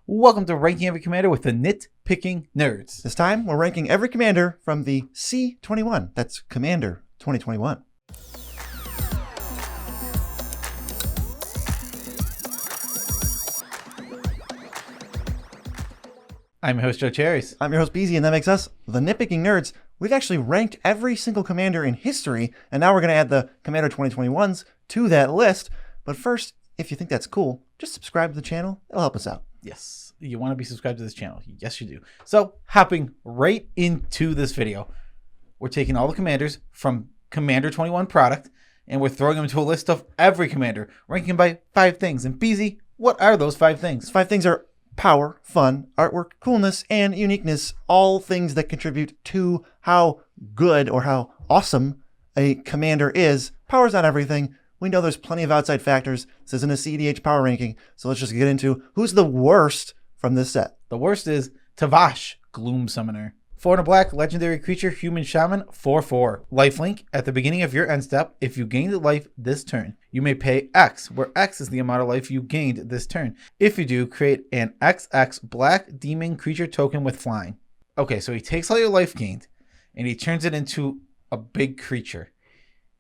Welcome to Ranking Every Commander with the Nitpicking Nerds. This time, we're ranking every commander from the C21. That's Commander 2021. I'm your host, Joe Cherries. I'm your host, Beezy, and that makes us the Nitpicking Nerds. We've actually ranked every single commander in history, and now we're going to add the Commander 2021s to that list. But first, if you think that's cool, just subscribe to the channel. It'll help us out. Yes, you want to be subscribed to this channel. Yes, you do. So, hopping right into this video, we're taking all the commanders from Commander 21 product, and we're throwing them into a list of every commander, ranking by 5 things. And Beezy, what are those 5 things? Those 5 things are power, fun, artwork, coolness, and uniqueness. All things that contribute to how good or how awesome a commander is. Power's not everything. We know there's plenty of outside factors. This isn't a CDH power ranking, so let's just get into who's the worst from this set. The worst is Tavash, Gloom Summoner. 4 and a black, legendary creature, human shaman, 4/4. Lifelink, at the beginning of your end step, if you gained life this turn, you may pay X, where X is the amount of life you gained this turn. If you do, create an XX black demon creature token with flying. Okay, so he takes all your life gained, and he turns it into a big creature.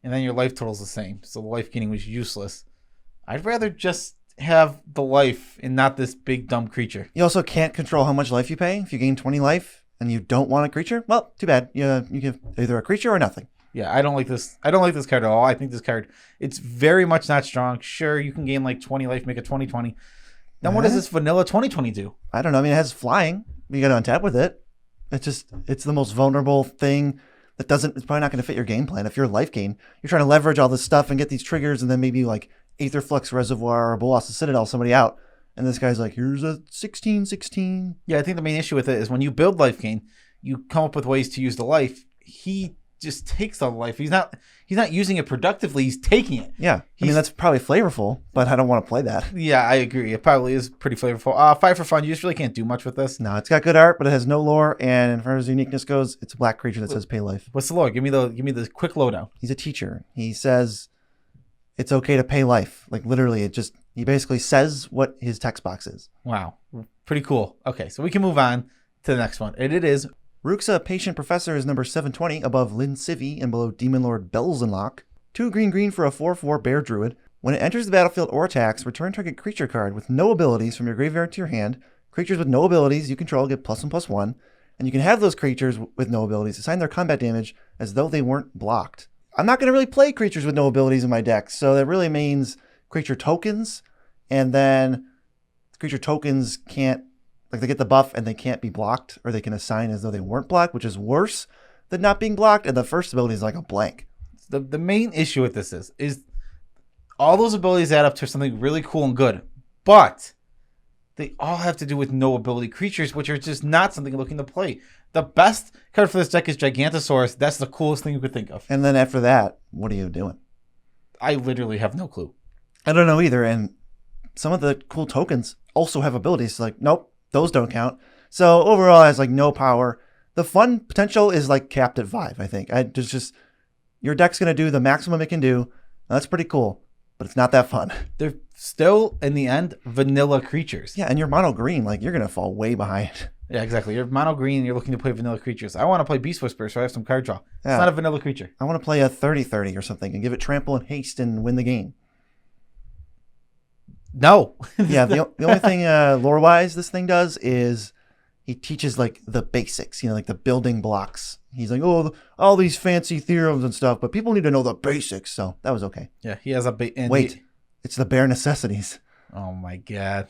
And then your life total's the same, so the life gaining was useless. I'd rather just have the life and not this big dumb creature. You also can't control how much life you pay. If you gain 20 life and you don't want a creature, well, too bad. You give either a creature or nothing. Yeah, I don't like this. I don't like this card at all. I think this card, it's very much not strong. Sure, you can gain like 20 life, make a 20/20. Then what does this vanilla 20/20 do? I don't know. I mean, it has flying. You got to untap with it. It's the most vulnerable thing. It's probably not going to fit your game plan. If you're life gain, you're trying to leverage all this stuff and get these triggers, and then maybe like Aetherflux Reservoir or Bolas Citadel somebody out. And this guy's like, here's a 16/16. Yeah, I think the main issue with it is when you build life gain, you come up with ways to use the life. He just takes the life. He's not using it productively. He's taking it. Yeah, I mean, that's probably flavorful, but I don't want to play that. Yeah, I agree. It probably is pretty flavorful. 5 for fun. You just really can't do much with this. No, it's got good art, but it has no lore. And as far as uniqueness goes, it's a black creature that says pay life. What's the lore? Give me the quick lowdown. He's a teacher. He says it's okay to pay life. Like literally, he basically says what his text box is. Wow, pretty cool. Okay, so we can move on to the next one. And it is Ruxa, Patient Professor, is number 720, above Lyn Civi and below Demon Lord Belzenlock. 2 green for a 4/4 Bear Druid. When it enters the battlefield or attacks, return target creature card with no abilities from your graveyard to your hand. Creatures with no abilities you control get +1/+1, and you can have those creatures with no abilities assign their combat damage as though they weren't blocked. I'm not going to really play creatures with no abilities in my deck, so that really means creature tokens, and then creature tokens can't, like they get the buff and they can't be blocked, or they can assign as though they weren't blocked, which is worse than not being blocked, and the first ability is like a blank. The main issue with this is all those abilities add up to something really cool and good, but they all have to do with no ability creatures, which are just not something you're looking to play. The best card for this deck is Gigantosaurus. That's the coolest thing you could think of. And then after that, what are you doing? I literally have no clue. I don't know either, and some of the cool tokens also have abilities. Like, nope, those don't count. So overall, it has like no power. The fun potential is like capped at 5, I think. Your deck's going to do the maximum it can do. That's pretty cool, but it's not that fun. They're still, in the end, vanilla creatures. Yeah, and you're mono green. Like, you're going to fall way behind. Yeah, exactly. You're mono green and you're looking to play vanilla creatures. I want to play Beast Whisperer, so I have some card draw. Yeah. It's not a vanilla creature. I want to play a 30/30 or something and give it trample and haste and win the game. No. Yeah, the only thing lore-wise this thing does is he teaches like the basics, like the building blocks. He's like, oh, all these fancy theorems and stuff, but people need to know the basics. So that was okay. Yeah, he has a wait, it's the bare necessities. Oh my god,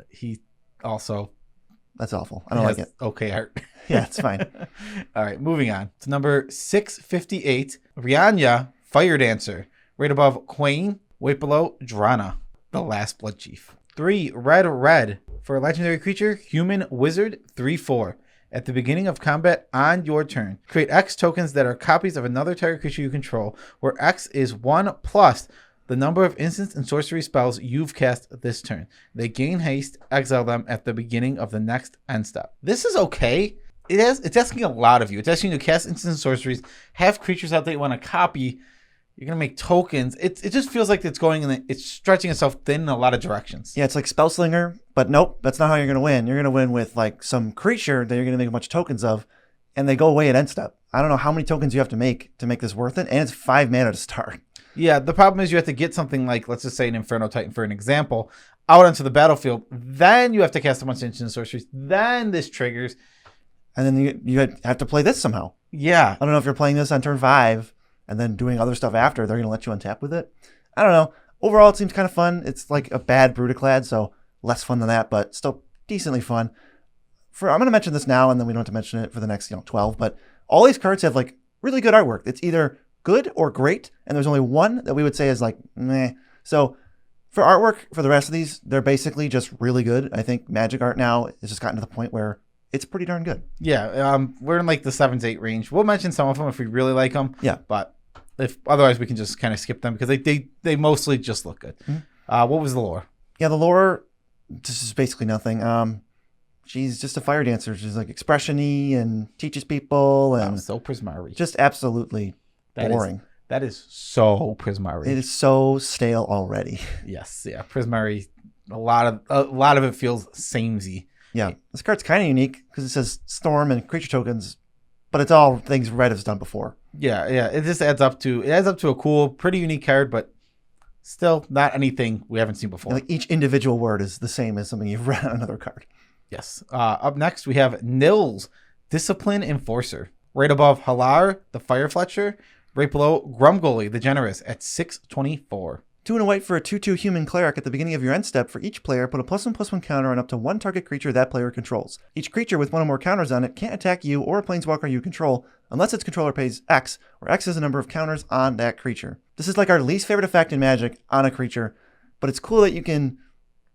he also. That's awful. I don't like it. Okay art. Yeah, it's fine. All right, moving on to number 658, Rihaana, Fire Dancer, right above Quain, right below Drana, the Last Blood Chief. 3 red for a legendary creature, human wizard, 3/4. At the beginning of combat on your turn, create X tokens that are copies of another target creature you control, where X is 1 plus the number of instants and sorcery spells you've cast this turn. They gain haste, exile them at the beginning of the next end step. This is okay. It's asking a lot of you. It's asking you to cast instants and sorceries, have creatures out that you want to copy. You're going to make tokens. It just feels like it's stretching itself thin in a lot of directions. Yeah, it's like Spellslinger, but nope, that's not how you're going to win. You're going to win with like some creature that you're going to make a bunch of tokens of, and they go away at end step. I don't know how many tokens you have to make this worth it, and it's 5 mana to start. Yeah, the problem is you have to get something like, let's just say an Inferno Titan for an example, out onto the battlefield. Then you have to cast a bunch of instant sorceries. Then this triggers. And then you have to play this somehow. Yeah. I don't know if you're playing this on turn 5 and then doing other stuff after. They're going to let you untap with it. I don't know. Overall, it seems kind of fun. It's like a bad Brutaclad, so less fun than that, but still decently fun. I'm going to mention this now, and then we don't have to mention it for the next 12, but all these cards have like really good artwork. It's either good or great, and there's only one that we would say is like meh. So for artwork for the rest of these, they're basically just really good. I think Magic art now has just gotten to the point where it's pretty darn good. Yeah, we're in like the 7 to 8 range. We'll mention some of them if we really like them. Yeah, but if otherwise we can just kind of skip them because they mostly just look good. Mm-hmm. What was the lore? Yeah, the lore, this is basically nothing. She's just a fire dancer. She's like expression-y and teaches people, and so Prismari. Just absolutely boring. That is so Prismari. It is so stale already. Yes, yeah, Prismari. A lot of it feels samey. Yeah, this card's kind of unique because it says storm and creature tokens, but it's all things Red has done before. Yeah, it just adds up to a cool, pretty unique card, but still not anything we haven't seen before. Like each individual word is the same as something you've read on another card. Yes. Up next we have Nils, Discipline Enforcer. Right above Halar, the Fire Fletcher. Right below Grumgully, the Generous at 624. 2 and a white for a 2/2 human cleric. At the beginning of your end step, for each player, put a +1/+1 counter on up to one target creature that player controls. Each creature with one or more counters on it can't attack you or a planeswalker you control unless its controller pays X, where X is the number of counters on that creature. This is like our least favorite effect in Magic on a creature, but it's cool that you can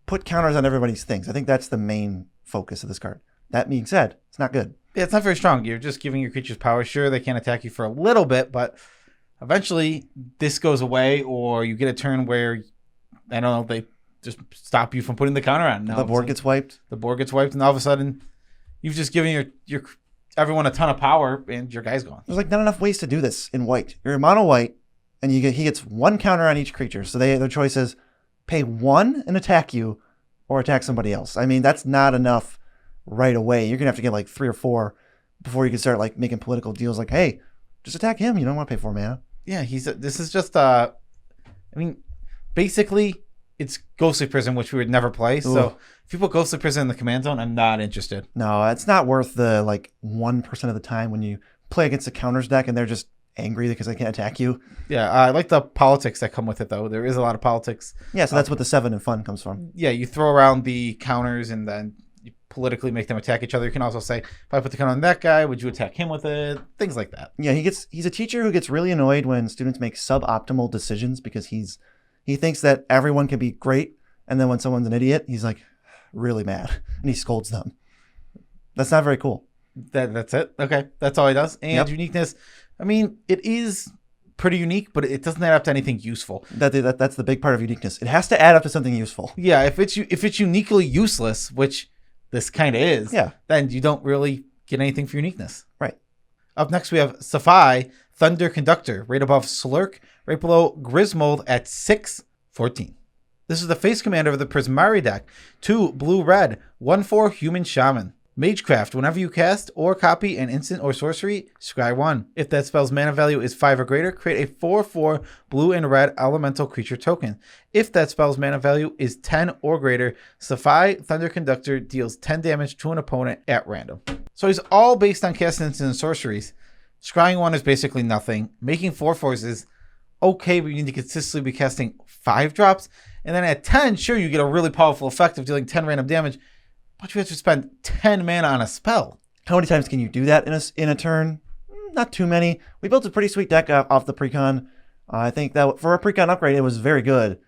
put counters on everybody's things. I think that's the main focus of this card. That being said, it's not good. Yeah, it's not very strong. You're just giving your creatures power. Sure, they can't attack you for a little bit, but eventually this goes away, or you get a turn where, I don't know, they just stop you from putting the counter on. The board gets wiped. The board gets wiped, and all of a sudden you've just given your everyone a ton of power, and your guy's gone. There's like not enough ways to do this in white. You're mono white, and he gets one counter on each creature. So their choice is pay 1 and attack you, or attack somebody else. I mean, that's not enough right away. You're gonna have to get like 3 or 4 before you can start like making political deals. Like, hey, just attack him. You don't want to pay 4 mana. Yeah, this is just I mean, basically it's Ghostly Prison, which we would never play. Ooh. So if you put Ghostly Prison in the command zone, I'm not interested. No, it's not worth the like 1% of the time when you play against a counters deck and they're just angry because they can't attack you. Yeah, I like the politics that come with it, though. There is a lot of politics. Yeah, so that's what the 7 and fun comes from. Yeah, you throw around the counters and then you politically make them attack each other. You can also say, if I put the counter on that guy, would you attack him with it? Things like that. Yeah, he's a teacher who gets really annoyed when students make suboptimal decisions because he thinks that everyone can be great, and then when someone's an idiot, he's like really mad and he scolds them. That's not very cool. That's it. Okay, that's all he does. And uniqueness. I mean, it is pretty unique, but it doesn't add up to anything useful. That's the big part of uniqueness. It has to add up to something useful. Yeah, if it's uniquely useless, which this kind of is, then you don't really get anything for uniqueness. Right. Up next, we have Zaffai, Thunder Conductor, right above Slurk, right below Grismold at 614. This is the face commander of the Prismari deck. 2 blue-red, 1/4 human shaman. Magecraft, whenever you cast or copy an instant or sorcery, scry 1. If that spell's mana value is 5 or greater, create a 4/4 blue and red elemental creature token. If that spell's mana value is 10 or greater, Zaffai Thunder Conductor deals 10 damage to an opponent at random. So he's all based on casting instant and sorceries. Scrying 1 is basically nothing. Making 4/4s is okay, but you need to consistently be casting 5 drops. And then at 10, sure, you get a really powerful effect of dealing 10 random damage, but you have to spend 10 mana on a spell. How many times can you do that in a turn? Not too many. We built a pretty sweet deck off the precon. I think that for a precon upgrade, it was very good.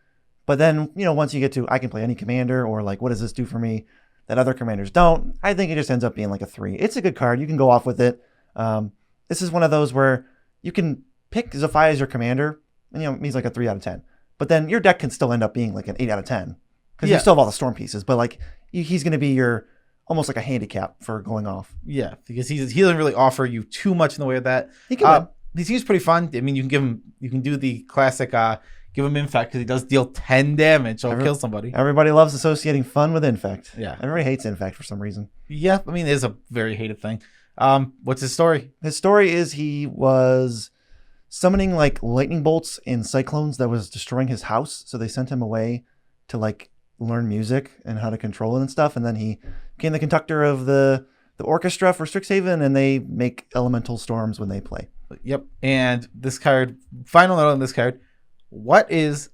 But then, once you get to, I can play any commander, or like, what does this do for me that other commanders don't? I think it just ends up being like a 3. It's a good card. You can go off with it. This is one of those where you can pick Zaffai as your commander, and he's like a 3 out of 10. But then your deck can still end up being like an 8 out of 10. Because you still have all the storm pieces, but like he's going to be your almost like a handicap for going off. Yeah, because he doesn't really offer you too much in the way of that. He can win. He seems pretty fun. I mean, you can do the classic give him infect because he does deal 10 damage, so he'll kill somebody. Everybody loves associating fun with infect. Yeah. Everybody hates infect for some reason. Yeah, I mean, it is a very hated thing. What's his story? His story is he was summoning like lightning bolts and cyclones that was destroying his house, so they sent him away to like learn music and how to control it and stuff, and then he became the conductor of the orchestra for Strixhaven, and they make elemental storms when they play. Yep. And this card, final note on this card, what is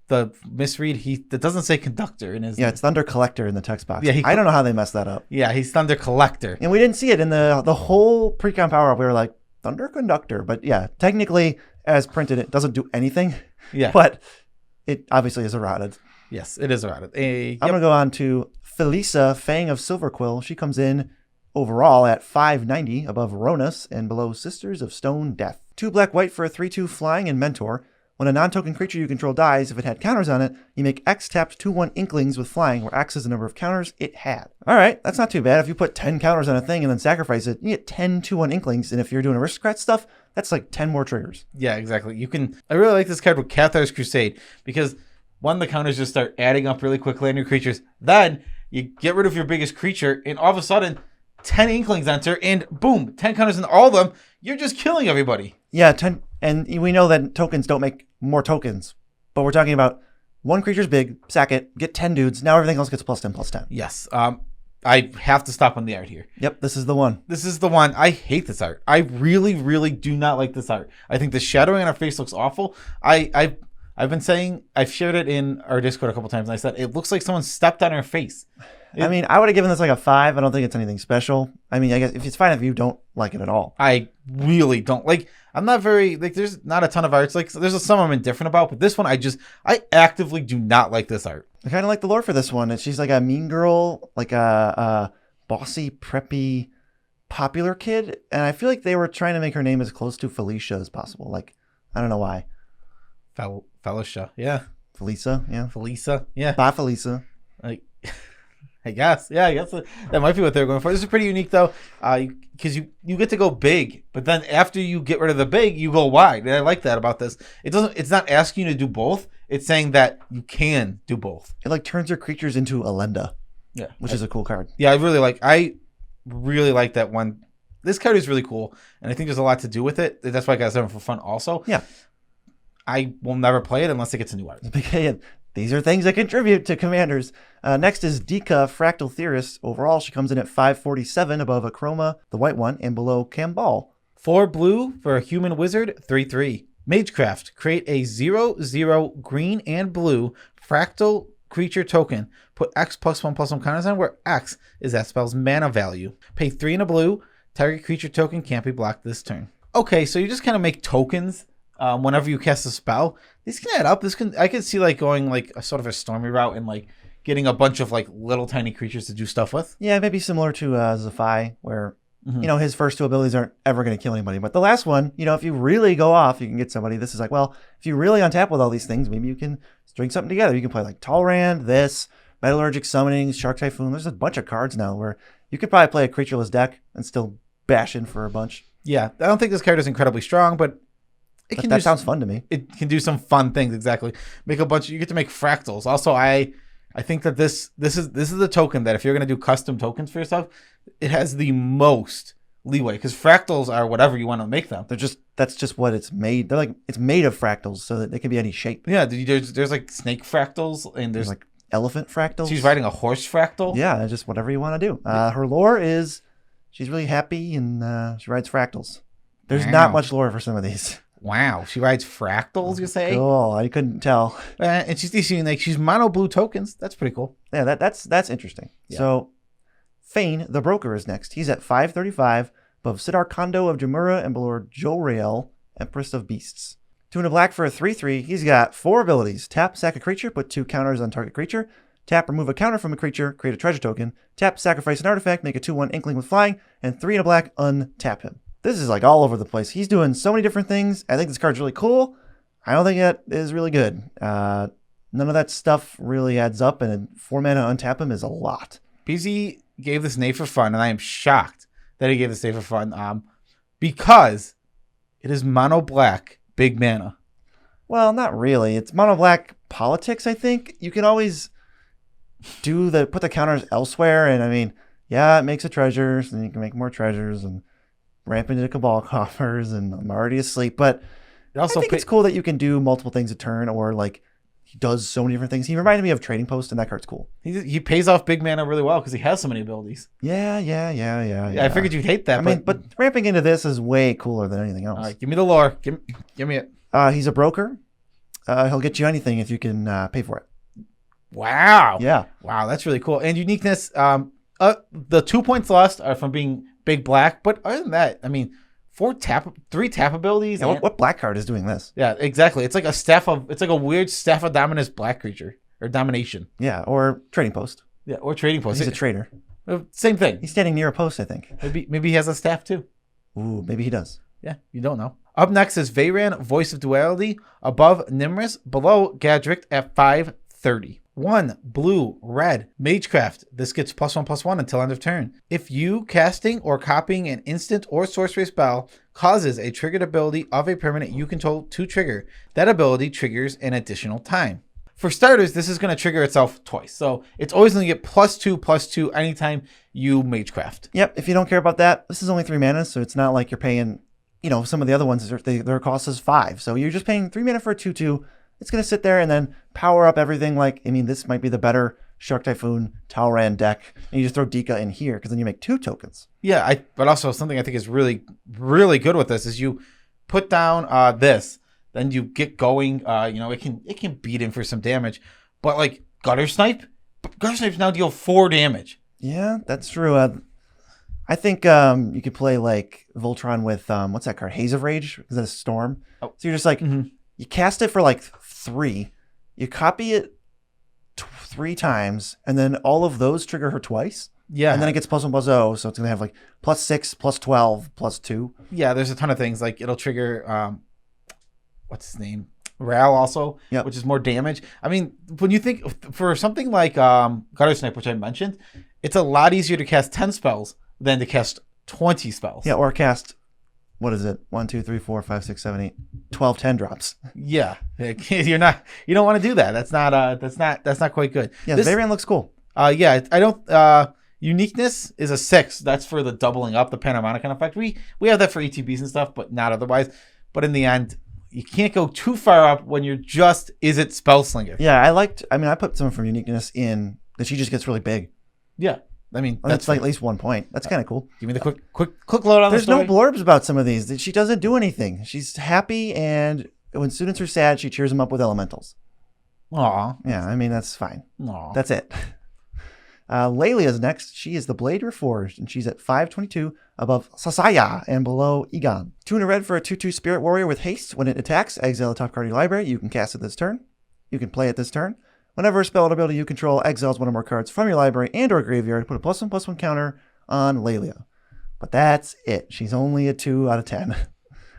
the misread? That doesn't say conductor in his. Yeah, it's Thunder Collector in the text box. Yeah, I don't know how they messed that up. Yeah, he's Thunder Collector. And we didn't see it in the whole pre-con power up. We were like, Thunder Conductor. But yeah, technically, as printed, it doesn't do anything. Yeah. But it obviously is errated. Yes, it is errated. I'm going to go on to Felisa, Fang of Silverquill. She comes in overall at 590 above Ronus and below Sisters of Stone Death. 2 black-white for a 3/2 flying and mentor. When a non-token creature you control dies, if it had counters on it, you make X tapped 2/1 Inklings with flying, where X is the number of counters it had. All right, that's not too bad. If you put 10 counters on a thing and then sacrifice it, you get 10 2/1 Inklings, and if you're doing aristocrat stuff, that's like 10 more triggers. Yeah, exactly. I really like this card with Cathar's Crusade, because one, the counters just start adding up really quickly on your creatures. Then you get rid of your biggest creature, and all of a sudden, 10 Inklings enter, and boom, 10 counters in all of them. You're just killing everybody. Yeah, 10, and we know that tokens don't make more tokens, but we're talking about one creature's big, sack it, get 10 dudes. Now everything else gets +10/+10. Yes. I have to stop on the art here. Yep, this is the one. This is the one. I hate this art. I really, really do not like this art. I think the shadowing on her face looks awful. I've been saying, I've shared it in our Discord a couple times, and I said it looks like someone stepped on her face. I mean, I would have given this like a 5. I don't think it's anything special. I mean, I guess if it's fine if you don't like it at all. I really don't like. I'm not very like. There's not a ton of arts. Like, there's some I'm indifferent about, but this one, I actively do not like this art. I kind of like the lore for this one. She's like a mean girl, like a bossy, preppy, popular kid, and I feel like they were trying to make her name as close to Felicia as possible. Like, I don't know why. Felicia, yeah. Felisa, yeah. Felisa, yeah. Bye, Felisa. Like, I guess that might be what they're going for. This is pretty unique though, because you get to go big, but then after you get rid of the big, you go wide. And I like that about this. It's not asking you to do both. It's saying that you can do both. It like turns your creatures into Elenda. Yeah, which is a cool card. Yeah, I really like that one. This card is really cool, and I think there's a lot to do with it. That's why I got it for fun also. Yeah. I will never play it unless it gets a new art. These are things that contribute to Commanders. Next is Deekah, Fractal Theorist. Overall, she comes in at 547 above Achroma, the white one, and below Cambal. 4 blue for a human wizard, 3/3. Magecraft, create a 0/0 green and blue fractal creature token. Put X +1/+1 counters on where X is that spell's mana value. Pay 3 in a blue. Target creature token can't be blocked this turn. Okay, so you just kind of make tokens whenever you cast a spell. These can add up. I could see like going like a sort of a stormy route and like getting a bunch of like little tiny creatures to do stuff with. Yeah, maybe similar to Zaffai, where his first 2 abilities aren't ever going to kill anybody, but the last one, if you really go off, you can get somebody. This is like, well, if you really untap with all these things, maybe you can string something together. You can play like Talrand, this Metallurgic Summonings, Shark Typhoon. There's a bunch of cards now where you could probably play a creatureless deck and still bash in for a bunch. Yeah, I don't think this card is incredibly strong, but that sounds fun to me. It can do some fun things. Exactly. Make a bunch. You get to make fractals. Also, I think that this is the token that if you're going to do custom tokens for yourself, it has the most leeway because fractals are whatever you want to make them. That's just what it's made. They're like it's made of fractals, so that they can be any shape. Yeah, there's like snake fractals and there's like elephant fractals. She's riding a horse fractal. Yeah, just whatever you want to do. Her lore is she's really happy and she rides fractals. There's not much lore for some of these. Wow, she rides fractals, you say? Cool, I couldn't tell. And she's issuing like she's mono blue tokens. That's pretty cool. Yeah, that's interesting. Yeah. So, Feyden, the broker, is next. He's at 535 above Sidar Kondo of Jamura and below Jolrael, Empress of Beasts. 2 and a black for a 3/3. He's got 4 abilities: tap, sack a creature, put 2 counters on target creature. Tap, remove a counter from a creature, create a treasure token. Tap, sacrifice an artifact, make a 2/1 Inkling with flying, and 3 and a black, untap him. This is like all over the place. He's doing so many different things. I think this card's really cool. I don't think it is really good. None of that stuff really adds up, and 4 mana untap him is a lot. BZ gave this name for fun, and I am shocked that he gave this name for fun. Because It is mono black, big mana. Well, not really. It's mono black politics, I think. You can always put the counters elsewhere, and I mean, yeah, it makes a treasure, so then you can make more treasures and ramp into cabal coffers, and I'm already asleep. But It also I think it's cool that you can do multiple things a turn, or like he does so many different things. He reminded me of Trading Post, and that card's cool. he pays off big mana really well because he has so many abilities. Yeah. I figured you'd hate that. I mean, but ramping into this is way cooler than anything else. All right, give me the lore. Give me it. He's a broker. He'll get you anything if you can pay for it. Wow. Yeah. Wow, that's really cool. And uniqueness, the 2 points lost are from being big black, but other than that, I mean, 3 tap abilities. Yeah, what black card is doing this? Yeah, exactly. It's like a weird staff of dominance black creature or domination. Yeah, or Trading Post. Yeah, or trading post. He's a trader. Same thing. He's standing near a post, I think. Maybe he has a staff too. Ooh, maybe he does. Yeah, you don't know. Up next is Veyran, Voice of Duality, above Nimrus, below Gadrick at 530. 1 blue, red, Magecraft. This gets +1/+1 until end of turn. If you casting or copying an instant or sorcery spell causes a triggered ability of a permanent you control to trigger, that ability triggers an additional time. For starters, this is going to trigger itself twice. So it's always going to get +2/+2 anytime you Magecraft. Yep, if you don't care about that, this is only 3 mana, so it's not like you're paying, some of the other ones, their cost is 5. So you're just paying 3 mana for a 2/2. It's going to sit there and then power up everything. This might be the better Shark Typhoon Talran deck. And you just throw Deekah in here because then you make 2 tokens. Yeah, but also something I think is really, really good with this is you put down this, then you get going. It can beat him for some damage. But like Gutter Snipes now deal 4 damage. Yeah, that's true. I think you could play like Voltron with, what's that card? Haze of Rage? Is that a storm? Oh. So you're just like... Mm-hmm. You cast it for like 3, you copy it 3 times, and then all of those trigger her twice. Yeah. And then it gets +1/+0, so it's going to have like +6, +12, +2. Yeah, there's a ton of things. Like it'll trigger, what's his name? Ral also, yep. Which is more damage. I mean, when you think for something like Gutter Snipe, which I mentioned, it's a lot easier to cast 10 spells than to cast 20 spells. Yeah, or cast... What is it? 1, 2, 3, 4, 5, 6, 7, 8, 12, 10 drops. Yeah, you don't want to do that. That's not quite good. Yeah, Veyran looks cool. Yeah, I don't. Uniqueness is a 6. That's for the doubling up, the Panharmonicon effect. We have that for ETBs and stuff, but not otherwise. But in the end, you can't go too far up when you're just Spellslinger. Yeah, I put someone from Uniqueness in that she just gets really big. Yeah. I mean, that's like at least 1 point. That's kind of cool. Give me the quick load on the story. There's no blurbs about some of these. She doesn't do anything. She's happy, and when students are sad, she cheers them up with elementals. Aw. Yeah, that's fine. Aw. That's it. Lalia's next. She is the Blade Reforged, and she's at 522 above Sasaya and below Egon. 2 in a red for a 2/2 Spirit Warrior with haste. When it attacks, exile a top card of your library. You can cast it this turn. You can play it this turn. Whenever a spell or ability you control exiles one or more cards from your library and or graveyard, put a +1/+1 counter on Lalia. But that's it. She's only a 2 out of 10.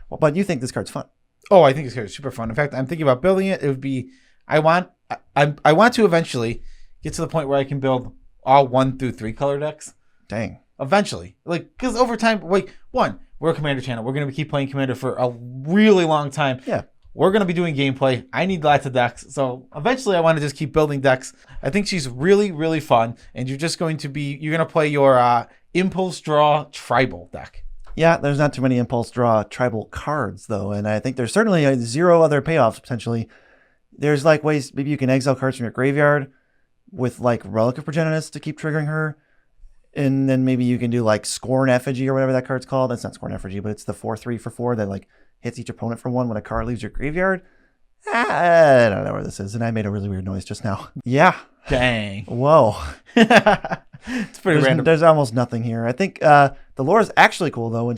Well, but you think this card's fun? Oh, I think this card is super fun. In fact, I'm thinking about building it. It would be I want to eventually get to the point where I can build all 1 through 3 color decks. Dang. Eventually, because over time, we're a Commander channel. We're gonna keep playing Commander for a really long time. Yeah. We're going to be doing gameplay. I need lots of decks. So eventually I want to just keep building decks. I think she's really, really fun. And you're going to play your Impulse Draw Tribal deck. Yeah, there's not too many Impulse Draw Tribal cards, though. And I think there's certainly 0 other payoffs, potentially. There's ways, maybe you can exile cards from your graveyard with Relic of Progenitus to keep triggering her. And then maybe you can do Scorn Effigy or whatever that card's called. It's not Scorn Effigy, but it's the 4/3 for 4 that hits each opponent for 1 when a card leaves your graveyard. I don't know where this is, and I made a really weird noise just now. Yeah. Dang. Whoa. It's pretty random. There's almost nothing here. I think the lore is actually cool, though. When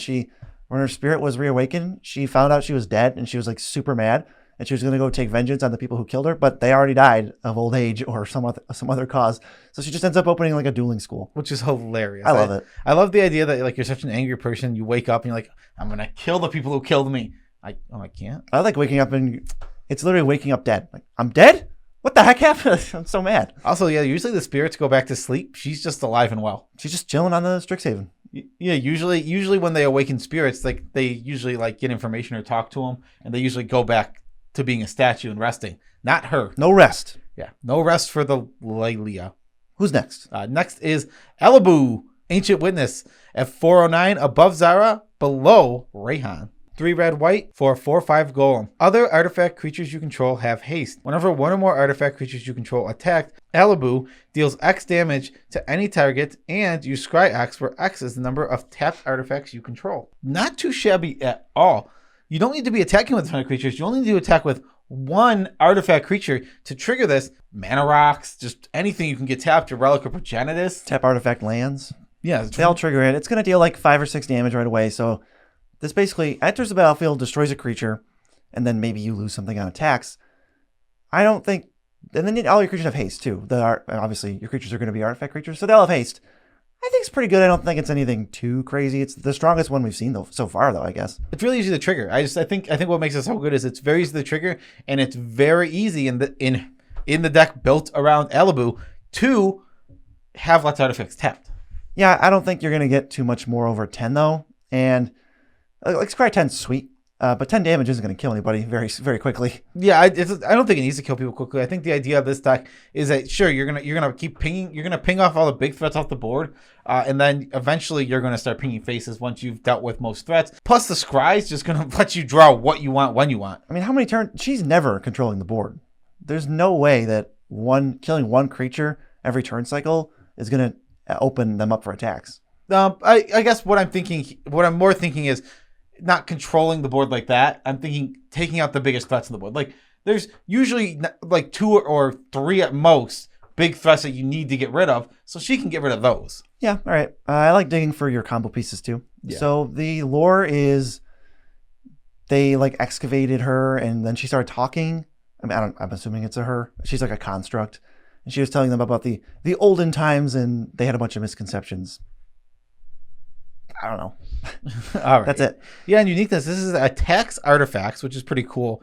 her spirit was reawakened, she found out she was dead, and she was super mad, and she was going to go take vengeance on the people who killed her, but they already died of old age or some other cause. So she just ends up opening a dueling school. Which is hilarious. I love it. I love the idea that you're such an angry person. You wake up and you're like, I'm going to kill the people who killed me. I can't. I like waking up and it's literally waking up dead. I'm dead? What the heck happened? I'm so mad. Also, yeah, usually the spirits go back to sleep. She's just alive and well. She's just chilling on the Strixhaven. Yeah, usually when they awaken spirits, like they usually like get information or talk to them, and they usually go back to being a statue and resting. Not her. No rest. Yeah, no rest for the Lalia. Who's next? Next is Alibou, Ancient Witness, at 409, above Zara, below Rihaana. 3 red white for a 4/5 golem. Other artifact creatures you control have haste. Whenever one or more artifact creatures you control attack, Alibou deals X damage to any target, and you scry X, where X is the number of tapped artifacts you control. Not too shabby at all. You don't need to be attacking with a ton of creatures. You only need to attack with one artifact creature to trigger this. Mana rocks, just anything you can get tapped, your Relic or Progenitus. Tap artifact lands. Yeah. They all trigger it. It's going to deal like 5 or 6 damage right away. So this basically enters the battlefield, destroys a creature, and then maybe you lose something on attacks. I don't think... And then all your creatures have haste, too. Obviously, your creatures are going to be artifact creatures, so they'll have haste. I think it's pretty good. I don't think it's anything too crazy. It's the strongest one we've seen so far, though, I guess. It's really easy to trigger. I think what makes it so good is it's very easy to trigger, and it's very easy in the deck built around Alibou to have lots of artifacts tapped. Yeah, I don't think you're going to get too much more over 10, though. And like Scry 10's sweet, but 10 damage isn't going to kill anybody very, very quickly. Yeah, I don't think it needs to kill people quickly. I think the idea of this deck is that sure you're gonna keep pinging, you're gonna ping off all the big threats off the board, and then eventually you're gonna start pinging faces once you've dealt with most threats. Plus the Scry's just gonna let you draw what you want when you want. I mean, how many turns? She's never controlling the board. There's no way that killing one creature every turn cycle is gonna open them up for attacks. I guess what I'm more thinking is not controlling the board like that. I'm thinking taking out the biggest threats on the board. Like there's usually like 2 or 3 at most big threats that you need to get rid of, so she can get rid of those. Yeah, all right. I like digging for your combo pieces too. Yeah. So the lore is they like excavated her and then she started talking. I mean, I'm assuming it's a her. She's like a construct, and she was telling them about the olden times, and they had a bunch of misconceptions. I don't know. All right. That's it. Yeah, and uniqueness. This is attacks artifacts, which is pretty cool.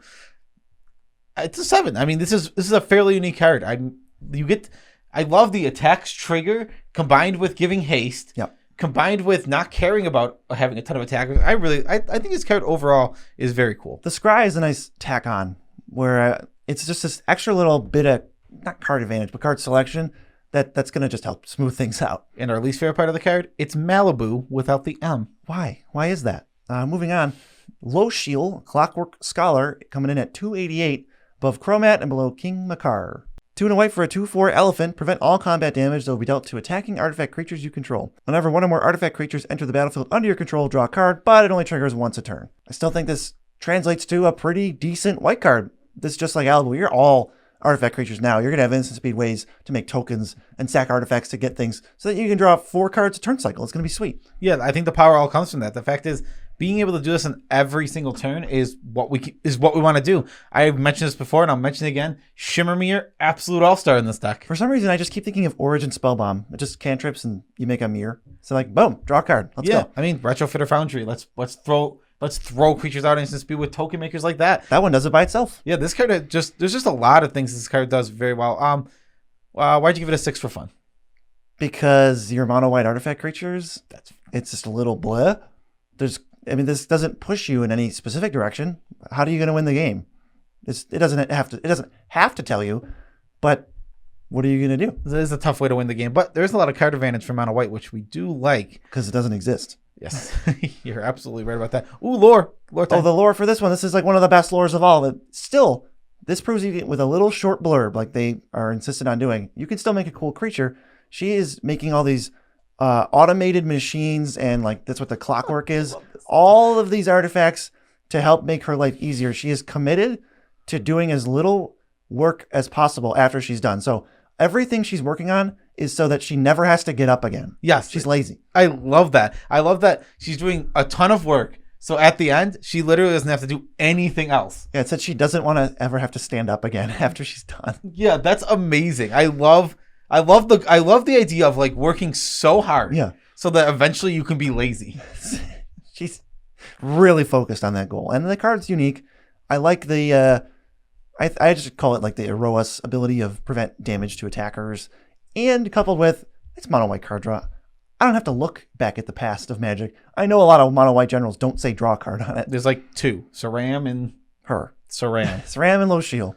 It's a 7. I mean, this is a fairly unique card. I love the attacks trigger combined with giving haste. Yep. Combined with not caring about having a ton of attackers. I think this card overall is very cool. The Scry is a nice tack on, where it's just this extra little bit of not card advantage, but card selection. That's going to just help smooth things out. And our least favorite part of the card, it's Malibu without the M. Why? Why is that? Moving on. Losheel, Clockwork Scholar, coming in at 288, above Chromat and below King Makar. 2 and a white for a 2/4 elephant. Prevent all combat damage that will be dealt to attacking artifact creatures you control. Whenever one or more artifact creatures enter the battlefield under your control, draw a card, but it only triggers once a turn. I still think this translates to a pretty decent white card. This is just like Alibou. You're all artifact creatures now. You're going to have instant speed ways to make tokens and sack artifacts to get things so that you can draw 4 cards a turn cycle. It's going to be sweet. Yeah, I think the power all comes from that. The fact is, being able to do this in every single turn is what we want to do. I've mentioned this before, and I'll mention it again. Shimmermere, absolute all-star in this deck. For some reason, I just keep thinking of Origin Spellbomb. It just cantrips and you make a mirror. So like, boom, draw a card. Let's go. I mean, Retrofitter Foundry. Let's throw creatures out instant speed with token makers like that. That one does it by itself. Yeah, this card there's just a lot of things this card does very well. Why'd you give it a 6 for fun? Because your mono white artifact creatures, it's just a little bleh. This doesn't push you in any specific direction. How are you going to win the game? It doesn't have to tell you, but what are you going to do? This is a tough way to win the game, but there's a lot of card advantage for mono white, which we do like. Because it doesn't exist. Yes, you're absolutely right about that. Ooh, lore time. Oh, the lore for this one. This is like one of the best lores of all. But still, this proves you with a little short blurb, like they are insistent on doing, you can still make a cool creature. She is making all these automated machines, and like that's what the clockwork is. All of these artifacts to help make her life easier. She is committed to doing as little work as possible after she's done. So everything she's working on is so that she never has to get up again. Yes. She's lazy. I love that. I love that she's doing a ton of work. So at the end, she literally doesn't have to do anything else. Yeah, it said she doesn't want to ever have to stand up again after she's done. Yeah, that's amazing. I love the idea of like working so hard. Yeah. So that eventually you can be lazy. She's really focused on that goal. And the card's unique. I like the I just call it like the Eroas ability of prevent damage to attackers. And coupled with its mono white card draw. I don't have to look back at the past of Magic. I know a lot of mono white generals don't say draw a card on it. There's like 2, Saram and Her. Saram. Saram and Losheel.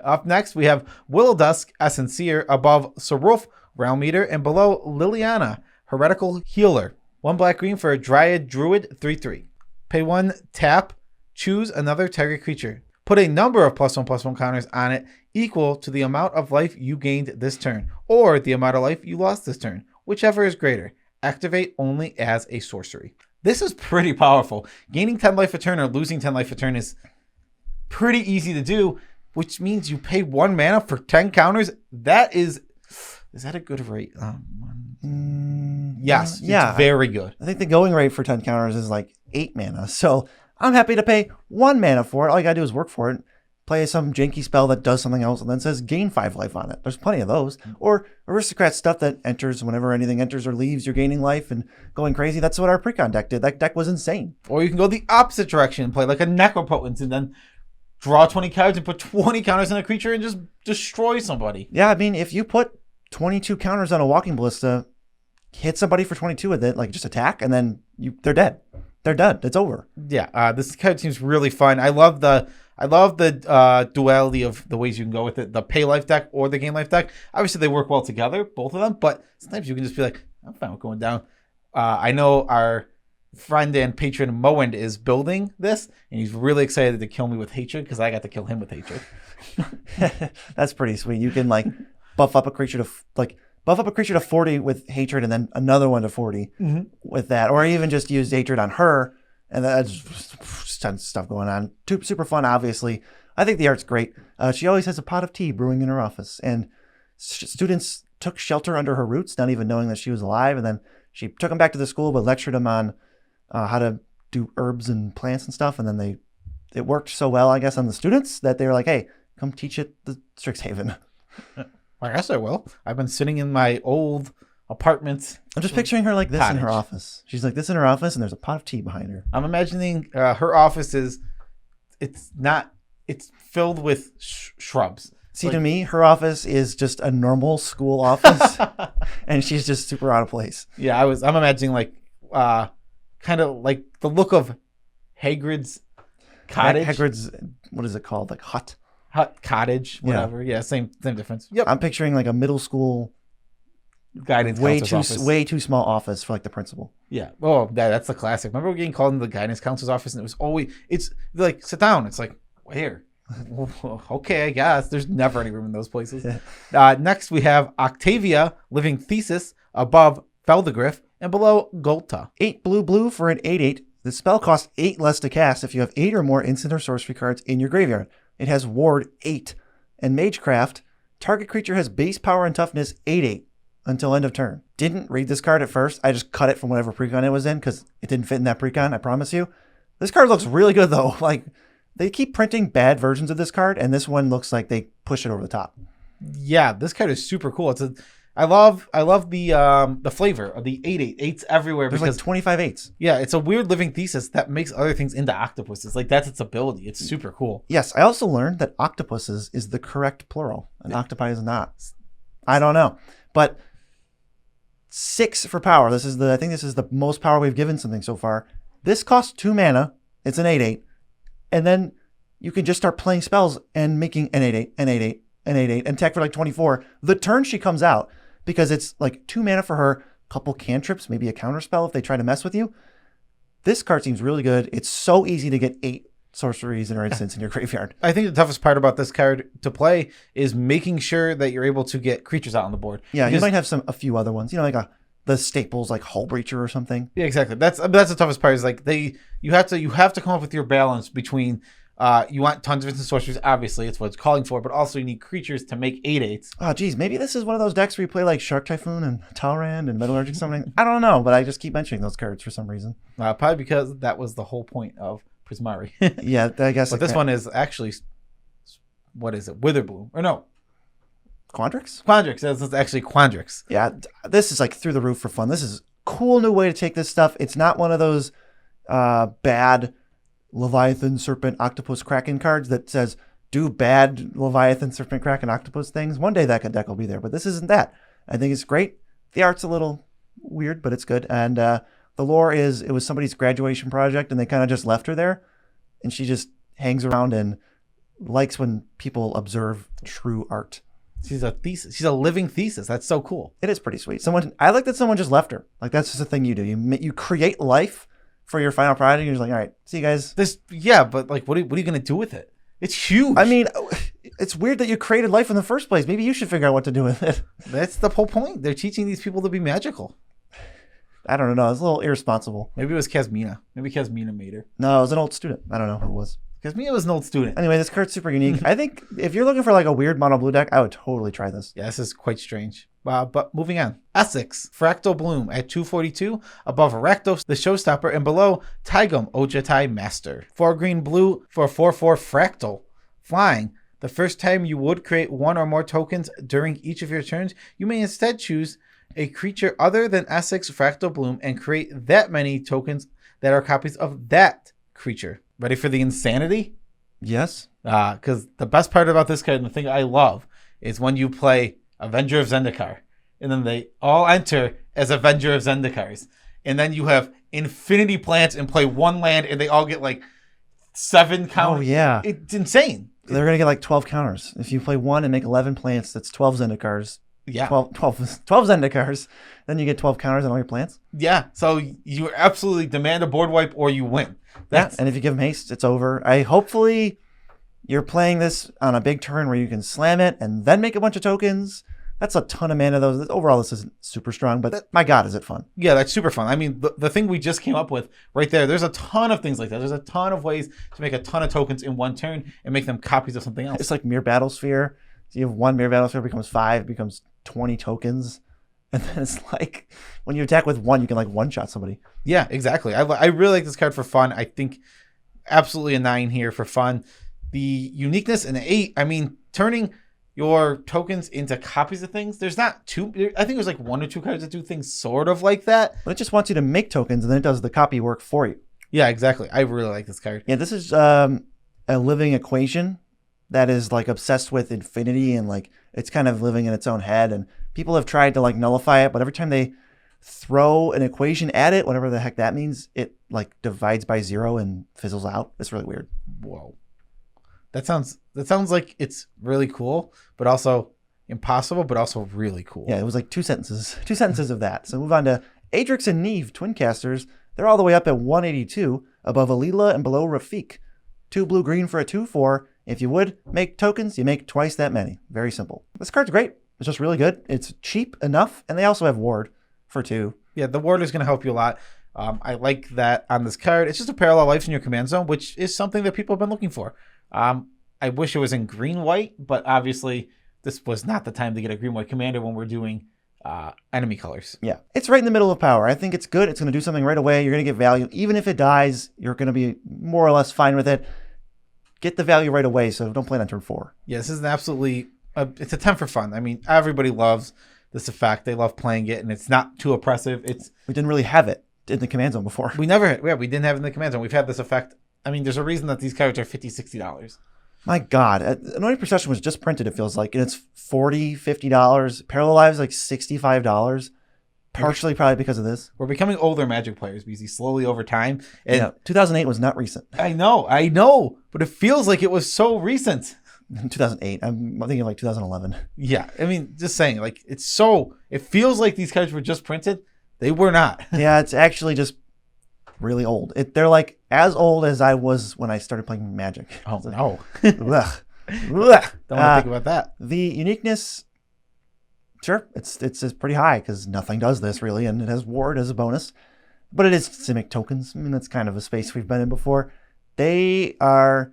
Up next, we have Willowdusk, Essenseer, above Saruf, Realm Eater, and below Liliana, Heretical Healer. 1 black-green for a Dryad Druid 3/3. Pay 1, tap, choose another target creature. Put a number of +1/+1 counters on it equal to the amount of life you gained this turn, or the amount of life you lost this turn, whichever is greater. Activate only as a sorcery. This is pretty powerful. Gaining 10 life a turn or losing 10 life a turn is pretty easy to do, which means you pay 1 mana for 10 counters. Is that a good rate? Yes, yeah, it's very good. I think the going rate for 10 counters is like 8 mana. So I'm happy to pay 1 mana for it. All you gotta do is work for it. Play some janky spell that does something else and then says gain 5 life on it. There's plenty of those. Or aristocrat stuff that enters whenever anything enters or leaves, you're gaining life and going crazy. That's what our precon deck did. That deck was insane. Or you can go the opposite direction and play like a Necropotent and then draw 20 cards and put 20 counters on a creature and just destroy somebody. Yeah, I mean, if you put 22 counters on a Walking Ballista, hit somebody for 22 with it, like just attack, and then they're dead. They're done. It's over. Yeah, this card seems really fun. I love the duality of the ways you can go with it. The pay life deck or the gain life deck. Obviously, they work well together, both of them. But sometimes you can just be like, I'm fine with going down. I know our friend and patron Moend is building this, and he's really excited to kill me with hatred because I got to kill him with hatred. That's pretty sweet. You can like buff up a creature to 40 with hatred and then another one to 40 with that, or even just use hatred on her, and that's tons of stuff going on. Super fun, obviously. I think the art's great. She always has a pot of tea brewing in her office, and students took shelter under her roots, not even knowing that she was alive, and then she took them back to the school but lectured them on how to do herbs and plants and stuff, and then it worked so well, I guess, on the students that they were like, hey, come teach at the Strixhaven. I guess I will. I've been sitting in my old apartment. I'm just picturing her like this cottage in her office. She's like this in her office, and there's a pot of tea behind her. I'm imagining her office it's filled with shrubs. See, to me, her office is just a normal school office, and she's just super out of place. Yeah, I'm imagining like kind of like the look of Hagrid's cottage. Hagrid's, what is it called? Like hut cottage, whatever. Yeah, same difference. Yep. I'm picturing like a middle school guidance counselor's office. Way too small office for like the principal. Yeah. Oh, that's the classic. Remember getting called into the guidance counselor's office, and it was always like sit down. It's like where? Okay, I guess there's never any room in those places. Yeah. Next we have Octavia, Living Thesis, above Feldegriff and below Golta. 8 blue for an 8/8. The spell costs 8 less to cast if you have 8 or more instant or sorcery cards in your graveyard. It has Ward 8 and Magecraft. Target creature has base power and toughness 8/8 until end of turn. Didn't read this card at first. I just cut it from whatever precon it was in because it didn't fit in that precon, I promise you. This card looks really good though. Like they keep printing bad versions of this card, and this one looks like they push it over the top. Yeah, this card is super cool. I love the flavor of the 8/8. 8s everywhere. There's because, like 25 8s. Yeah, it's a weird living thesis that makes other things into octopuses. Like that's its ability. It's super cool. Yes, I also learned that octopuses is the correct plural, and octopi is not. I don't know, but 6 for power. I think this is the most power we've given something so far. This costs 2 mana. It's an 8/8, and then you can just start playing spells and making an 8/8, an 8/8, an 8/8, and tech for like 24. The turn she comes out. Because it's like 2 mana for her, couple cantrips, maybe a counter spell if they try to mess with you. This card seems really good. It's so easy to get 8 sorceries or instants in your graveyard. I think the toughest part about this card to play is making sure that you're able to get creatures out on the board. Yeah, you might have a few other ones. You know, like the staples like Hull Breacher or something. Yeah, exactly. That's the toughest part. Is like you have to come up with your balance between. You want tons of instant sorceries, obviously, it's what it's calling for, but also you need creatures to make 8/8s. Oh, geez, maybe this is one of those decks where you play like Shark Typhoon and Talrand and Metallurgic something. I don't know, but I just keep mentioning those cards for some reason. Probably because that was the whole point of Prismari. Yeah, I guess. But this one is actually, what is it? Witherbloom. Or no. Quandrix? Quandrix. That's actually Quandrix. Yeah, this is like through the roof for fun. This is a cool new way to take this stuff. It's not one of those bad Leviathan, Serpent, Octopus, Kraken cards that says do bad Leviathan, Serpent, Kraken, Octopus things. One day that deck will be there, but this isn't that. I think it's great. The art's a little weird, but it's good. And the lore is it was somebody's graduation project, and they kind of just left her there, and she just hangs around and likes when people observe true art. She's a thesis. She's a living thesis. That's so cool. It is pretty sweet. I like that someone just left her. Like, that's just a thing you do. You create life for your final project. And you're just like, all right, see you guys. But like, what are you going to do with it? It's huge. I mean, it's weird that you created life in the first place. Maybe you should figure out what to do with it. That's the whole point. They're teaching these people to be magical. I don't know. It's a little irresponsible. Maybe it was Kasmina. Maybe Kasmina made her. No, it was an old student. I don't know who it was. Kasmina was an old student. Anyway, this card's super unique. I think if you're looking for like a weird mono blue deck, I would totally try this. Yeah, this is quite strange. But moving on. Esix, Fractal Bloom at 242, above Rakdos, the Showstopper, and below Taigum, Ojatai Master. 4 green blue for 4/4 Fractal. Flying. The first time you would create one or more tokens during each of your turns, you may instead choose a creature other than Esix Fractal Bloom and create that many tokens that are copies of that creature. Ready for the insanity? Yes. Because the best part about this card and the thing I love is when you play Avenger of Zendikar, and then they all enter as Avenger of Zendikars, and then you have infinity plants and play one land, and they all get like 7 counters. Oh, yeah. It's insane. They're going to get like 12 counters. If you play one and make 11 plants, that's 12 Zendikars. Yeah. 12 Zendikars. Then you get 12 counters on all your plants. Yeah. So you absolutely demand a board wipe or you win. And if you give them haste, it's over. Hopefully you're playing this on a big turn where you can slam it and then make a bunch of tokens. That's a ton of mana, though. Overall, this isn't super strong, but my God, is it fun. Yeah, that's super fun. I mean, the thing we just came up with right there, there's a ton of things like that. There's a ton of ways to make a ton of tokens in one turn and make them copies of something else. It's like Mere Battlesphere. So you have one Mere Battlesphere, becomes 5, becomes 20 tokens. And then it's like, when you attack with one, you can like one-shot somebody. Yeah, exactly. I really like this card for fun. I think absolutely a 9 here for fun. The uniqueness in 8, I mean, turning your tokens into copies of things. There's not two. I think there's like 1 or 2 cards that do things sort of like that. But it just wants you to make tokens, and then it does the copy work for you. Yeah, exactly. I really like this card. Yeah, this is a living equation that is like obsessed with infinity, and like it's kind of living in its own head. And people have tried to like nullify it, but every time they throw an equation at it, whatever the heck that means, it like divides by 0 and fizzles out. It's really weird. Whoa. That sounds like it's really cool, but also impossible, but also really cool. Yeah, it was like 2 sentences of that. So move on to Adrix and Nev, twin casters. They're all the way up at 182, above Alila and below Rafik. 2 blue-green for a 2/4. If you would make tokens, you make twice that many. Very simple. This card's great. It's just really good. It's cheap enough, and they also have Ward for 2. Yeah, the Ward is going to help you a lot. I like that on this card. It's just a parallel life in your command zone, which is something that people have been looking for. I wish it was in green-white, but obviously this was not the time to get a green-white commander when we're doing enemy colors. Yeah, it's right in the middle of power. I think it's good. It's going to do something right away. You're going to get value. Even if it dies, you're going to be more or less fine with it. Get the value right away, so don't play it on turn 4. Yeah, this is an absolutely... it's a 10 for fun. I mean, everybody loves this effect. They love playing it, and it's not too oppressive. We didn't really have it in the command zone before. We didn't have it in the command zone. We've had this effect. I mean, there's a reason that these cards are $50, $60. My God, Anointing Procession was just printed, it feels like, and it's $40, $50. Parallel Lives like $65. Partially probably because of this. We're becoming older Magic players, BZ, slowly over time. And yeah, 2008 was not recent. I know, but it feels like it was so recent. 2008. I'm thinking like 2011. Yeah, I mean, just saying, like, it feels like these cards were just printed. They were not. Yeah, it's actually just really old. They're like as old as I was when I started playing Magic. Oh, no. Ugh. Don't want to think about that. The uniqueness, sure, it's pretty high because nothing does this really, and it has Ward as a bonus. But it is Simic tokens. I mean, that's kind of a space we've been in before. They are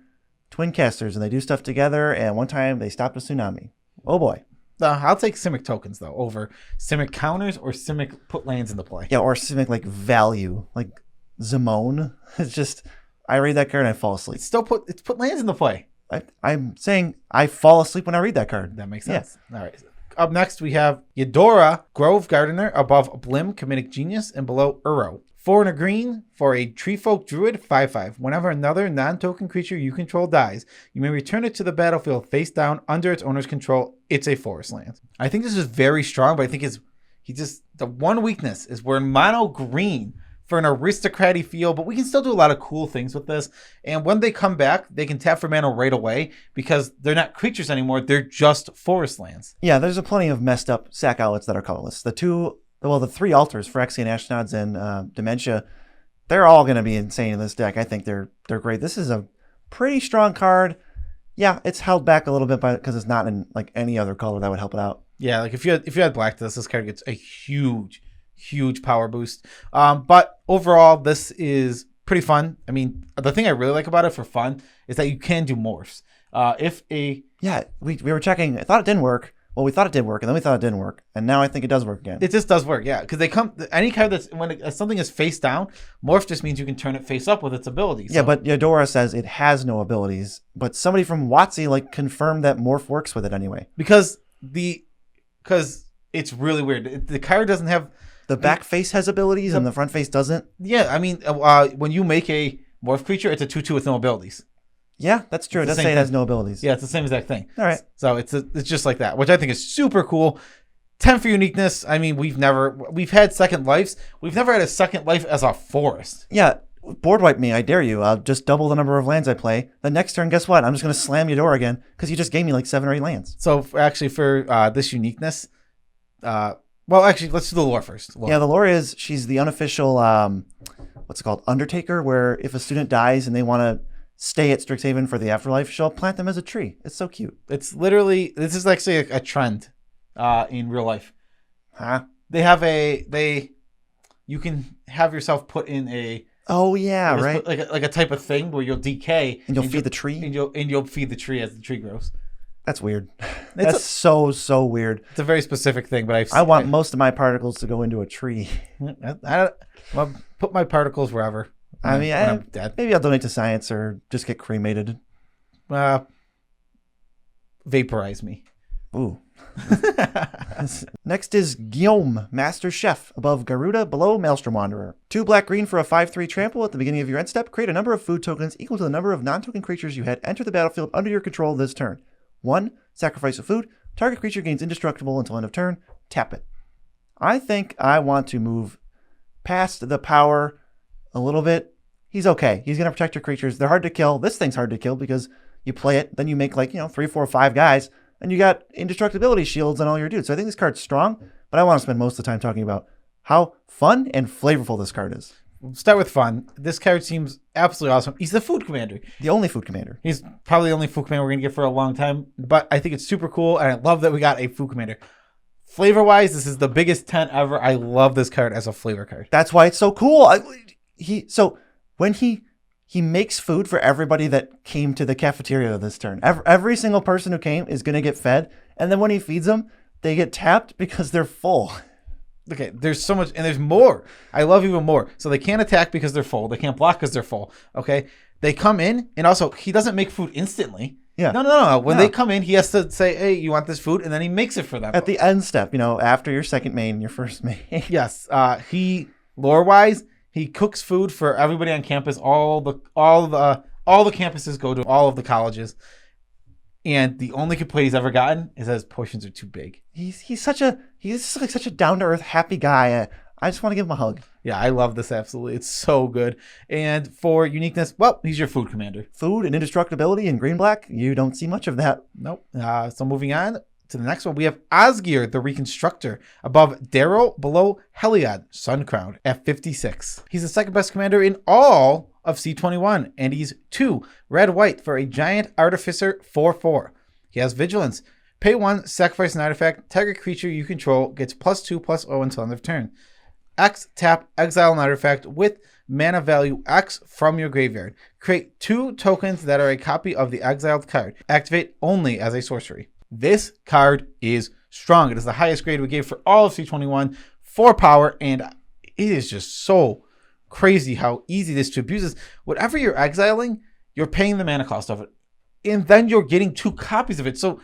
twin casters, and they do stuff together, and one time they stopped a tsunami. Oh, boy. I'll take Simic tokens, though, over Simic counters or Simic put lands into play. Yeah, or Simic, like, value. Like, Zimone. It's just, I read that card and I fall asleep. It's put lands into play. I'm saying I fall asleep when I read that card. That makes sense. Yeah. All right. Up next, we have Yodora, Grove Gardener, above Blim, Comedic Genius, and below Uro. 4 and a green for a Treefolk Druid, 5/5. Whenever another non-token creature you control dies, you may return it to the battlefield face down under its owner's control. It's a forest land. I think this is very strong, but I think it's The one weakness is we're in mono green for an aristocratic feel, but we can still do a lot of cool things with this. And when they come back, they can tap for mana right away because they're not creatures anymore. They're just forest lands. Yeah, there's a plenty of messed up sack outlets that are colorless. The 3 altars, Phyrexian Ashnod's and Dementia, they're all going to be insane in this deck. I think they're great. This is a pretty strong card. Yeah, it's held back a little bit because it's not in like any other color that would help it out. Yeah, like if you had black to this card gets a huge power boost. But overall, this is pretty fun. I mean, the thing I really like about it for fun is that you can do morphs. We were checking. I thought it didn't work. Well, we thought it did work, and then we thought it didn't work, and now I think it does work again. It just does work, yeah. Because any card that's when something is face down, morph just means you can turn it face up with its abilities. So. Yeah, but Yodora says it has no abilities, but somebody from WotC confirmed that morph works with it anyway. Because it's really weird. The card doesn't have the back face has abilities and the front face doesn't. Yeah, I mean, when you make a morph creature, it's a 2/2 with no abilities. Yeah, that's true. It does say it has no abilities. Yeah, it's the same exact thing. All right. So it's just like that, which I think is super cool. 10 for uniqueness. I mean, we've had second lives. We've never had a second life as a forest. Yeah, board wipe me. I dare you. I'll just double the number of lands I play. The next turn, guess what? I'm just going to slam Yodora again because you just gave me like 7 or 8 lands. So actually for this uniqueness, let's do the lore first. Yeah, the lore is she's the unofficial, what's it called? Undertaker, where if a student dies and they want to stay at Strixhaven for the afterlife, she'll plant them as a tree. It's so cute. It's literally, this is actually a trend in real life. Huh? You can have yourself put in a... Oh, yeah, right. Like a type of thing where you'll decay. And you'll feed the tree? And you'll feed the tree as the tree grows. That's weird. That's so weird. It's a very specific thing, but I want most of my particles to go into a tree. I'll put my particles wherever. I'm dead. Maybe I'll donate to science or just get cremated. Vaporize me. Ooh. Next is Guillaume, Master Chef, above Garuda, below Maelstrom Wanderer. 2 black-green for a 5/3 trample at the beginning of your end step. Create a number of food tokens equal to the number of non-token creatures you had enter the battlefield under your control this turn. 1. Sacrifice a food. Target creature gains indestructible until end of turn. Tap it. I think I want to move past the power a little bit. He's okay. He's going to protect your creatures. They're hard to kill. This thing's hard to kill because you play it, then you make 3, 4, 5 guys, and you got indestructibility shields on all your dudes. So I think this card's strong, but I want to spend most of the time talking about how fun and flavorful this card is. We'll start with fun. This card seems absolutely awesome. He's the food commander. The only food commander. He's probably the only food commander we're going to get for a long time, but I think it's super cool, and I love that we got a food commander. Flavor-wise, this is the biggest 10 ever. I love this card as a flavor card. That's why it's so cool. When he makes food for everybody that came to the cafeteria this turn. Every single person who came is going to get fed, and then when he feeds them, they get tapped because they're full. Okay, there's so much, and there's more. I love even more. So they can't attack because they're full. They can't block because they're full. Okay, they come in, and also he doesn't make food instantly. Yeah. No. When they come in, he has to say, "Hey, you want this food?" And then he makes it for them at the end step. After your second main, your first main. Yes. He lore-wise, he cooks food for everybody on campus. All the campuses go to all of the colleges. And the only complaint he's ever gotten is that his portions are too big. He's such a down to earth, happy guy. I just want to give him a hug. Yeah, I love this absolutely. It's so good. And for uniqueness, well, he's your food commander. Food and indestructibility in green black. You don't see much of that. Nope. So moving on to the next one, we have Osgir, the Reconstructor, above Darrow, below Heliod, Suncrown at 56. He's the second best commander in all of C21, and he's 2 red-white for a giant artificer 4/4. He has vigilance. Pay 1, sacrifice an artifact. Target creature you control gets +2/+0 until end of turn. X, tap, exile an artifact with mana value X from your graveyard. Create 2 tokens that are a copy of the exiled card. Activate only as a sorcery. This card is strong. It is the highest grade we gave for all of C21 for power, and it is just so crazy how easy this to abuse is. Whatever you're exiling, you're paying the mana cost of it, and then you're getting 2 copies of it. So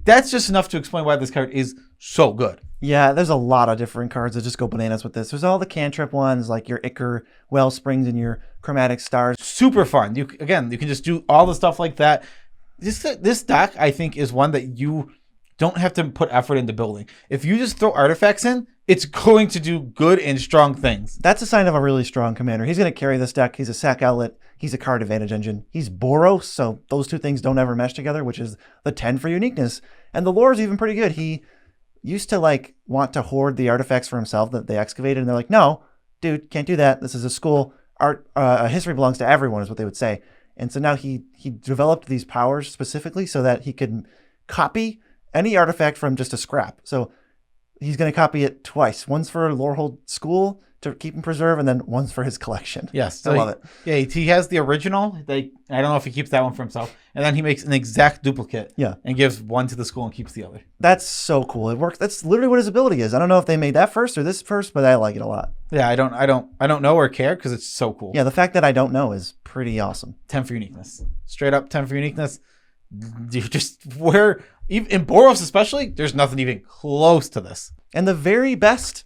that's just enough to explain why this card is so good. Yeah, there's a lot of different cards that just go bananas with this. There's all the cantrip ones like your Ichor Wellsprings and your Chromatic Stars. Super fun. You can just do all the stuff like that. This deck, I think, is one that you don't have to put effort into building. If you just throw artifacts in, it's going to do good and strong things. That's a sign of a really strong commander. He's going to carry this deck. He's a sack outlet. He's a card advantage engine. He's Boros, so those two things don't ever mesh together, which is the 10 for uniqueness. And the lore is even pretty good. He used to want to hoard the artifacts for himself that they excavated, and they're like, no, dude, can't do that. This is a school. Art history belongs to everyone is what they would say. And so now he developed these powers specifically so that he could copy any artifact from just a scrap. So he's going to copy it twice. Once for Lorehold School to keep him preserved, and then once for his collection. Yes. So I love it. Yeah, he has the original. I don't know if he keeps that one for himself. And then he makes an exact duplicate. Yeah. And gives one to the school and keeps the other. That's so cool. It works. That's literally what his ability is. I don't know if they made that first or this first, but I like it a lot. Yeah, I don't know or care because it's so cool. Yeah, the fact that I don't know is pretty awesome. 10 for uniqueness. Straight up 10 for uniqueness. You just in Boros especially, there's nothing even close to this. And the very best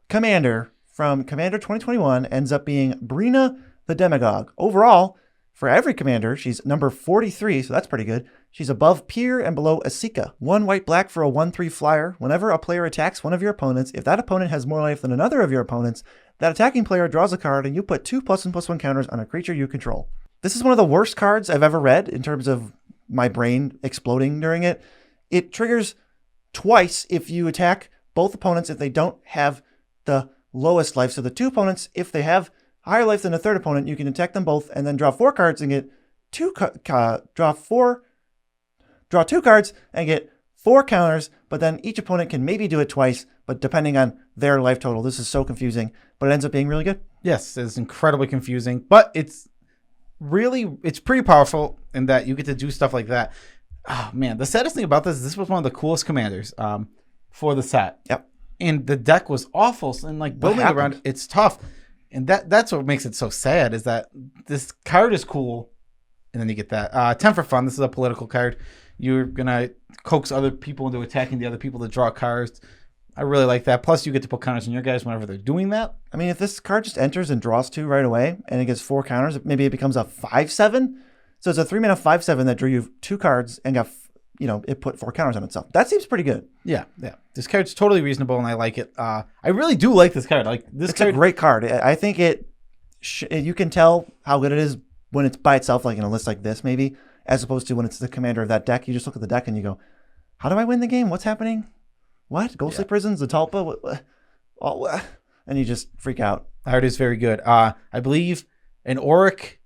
commander from Commander 2021 ends up being Breena the Demagogue. Overall, for every commander, she's number 43, so that's pretty good. She's above Peer and below Asika. 1 white-black for a 1/3 flyer. Whenever a player attacks one of your opponents, if that opponent has more life than another of your opponents, that attacking player draws a card and you put 2 +1/+1 counters on a creature you control. This is one of the worst cards I've ever read in terms of my brain exploding during it. It triggers twice if you attack both opponents if they don't have the lowest life. So the 2 opponents, if they have higher life than a third opponent, you can attack them both and then draw 4 cards and get draw 2 cards and get 4 counters, but then each opponent can maybe do it twice, but depending on their life total. This is so confusing, but it ends up being really good. Yes, it's incredibly confusing, but it's pretty powerful in that you get to do stuff like that. Oh man, the saddest thing about this was one of the coolest commanders for the set. Yep. And the deck was awful, and building around it's tough. And that's what makes it so sad is that this card is cool, and then you get that 10 for fun. This is a political card. You're gonna coax other people into attacking the other people to draw cards. I really like that. Plus, you get to put counters on your guys whenever they're doing that. I mean, if this card just enters and draws 2 right away, and it gets 4 counters, maybe it becomes a 5/7. So it's a 3-mana 5/7 that drew you 2 cards and got, it put 4 counters on itself. That seems pretty good. Yeah. This card's totally reasonable, and I like it. I really do like this card. It's a great card. I think you can tell how good it is when it's by itself, like in a list like this, maybe, as opposed to when it's the commander of that deck. You just look at the deck and you go, how do I win the game? What's happening? What? Ghostly Prisons, the Talpa? What? And you just freak out. The art is very good. I believe an Auric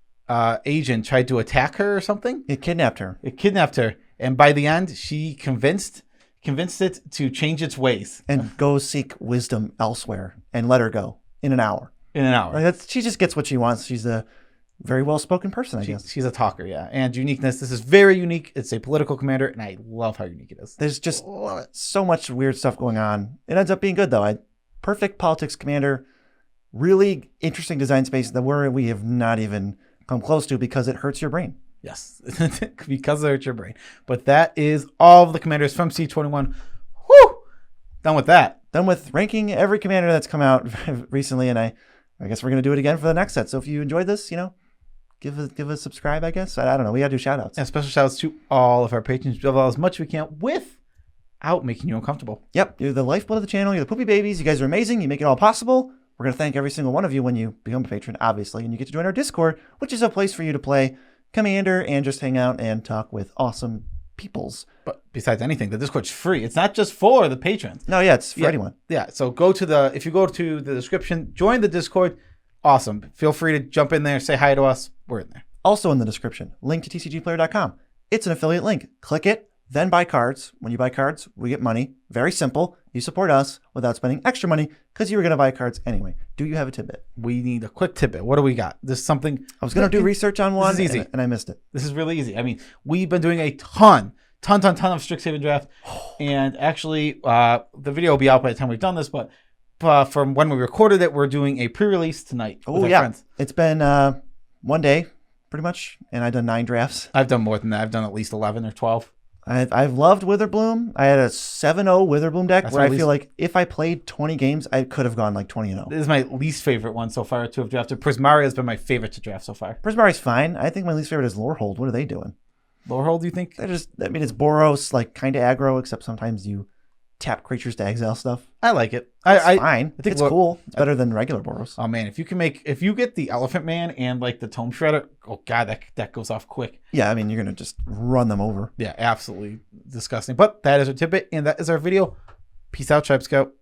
agent tried to attack her or something. It kidnapped her. And by the end, she convinced it to change its ways and go seek wisdom elsewhere and let her go in an hour. She just gets what she wants. She's a very well-spoken person, I guess. She's a talker, yeah. And uniqueness. This is very unique. It's a political commander, and I love how unique it is. There's just so much weird stuff going on. It ends up being good, though. Perfect politics commander. Really interesting design space that we have not even come close to because it hurts your brain. Yes, because it hurts your brain. But that is all of the commanders from C21. Whew! Done with that. Done with ranking every commander that's come out recently, and I guess we're going to do it again for the next set. So if you enjoyed this, give a subscribe, I guess. I don't know. We got to do shout-outs. Yeah, special shout-outs to all of our patrons. We do as much as we can without making you uncomfortable. Yep. You're the lifeblood of the channel. You're the poopy babies. You guys are amazing. You make it all possible. We're going to thank every single one of you when you become a patron, obviously, and you get to join our Discord, which is a place for you to play Commander and just hang out and talk with awesome peoples. But besides anything, the Discord's free. It's not just for the patrons. No, yeah, it's for anyone. Yeah, so if you go to the description, join the Discord. Awesome. Feel free to jump in there, say hi to us. We're in there. Also in the description, link to tcgplayer.com. It's an affiliate link. Click it, then buy cards. When you buy cards, we get money. Very simple. You support us without spending extra money because you were going to buy cards anyway. Do you have a tidbit? We need a quick tidbit. What do we got? This is something... I was going to do research on one, this is easy. And I missed it. This is really easy. I mean, we've been doing a ton of Strixhaven draft. And actually, the video will be out by the time we've done this, but from when we recorded it, we're doing a pre-release tonight with our friends. It's been 1 day, pretty much, and I've done 9 drafts. I've done more than that. I've done at least 11 or 12. I've loved Witherbloom. I had a 7-0 Witherbloom deck where I feel like if I played 20 games, I could have gone like 20-0. This is my least favorite one so far to have drafted. Prismari has been my favorite to draft so far. Prismari's fine. I think my least favorite is Lorehold. What are they doing? Lorehold, do you think? I mean, it's Boros, like kind of aggro, except sometimes you tap creatures to exile stuff. I like it. It's fine. I think It's cool. It's better than regular Boros. Oh man, if you get the Elephant Man and like the Tome Shredder, oh god, that goes off quick. Yeah, I mean, you're gonna just run them over. Yeah, absolutely disgusting. But that is our tidbit, and that is our video. Peace out, Tribe Scout.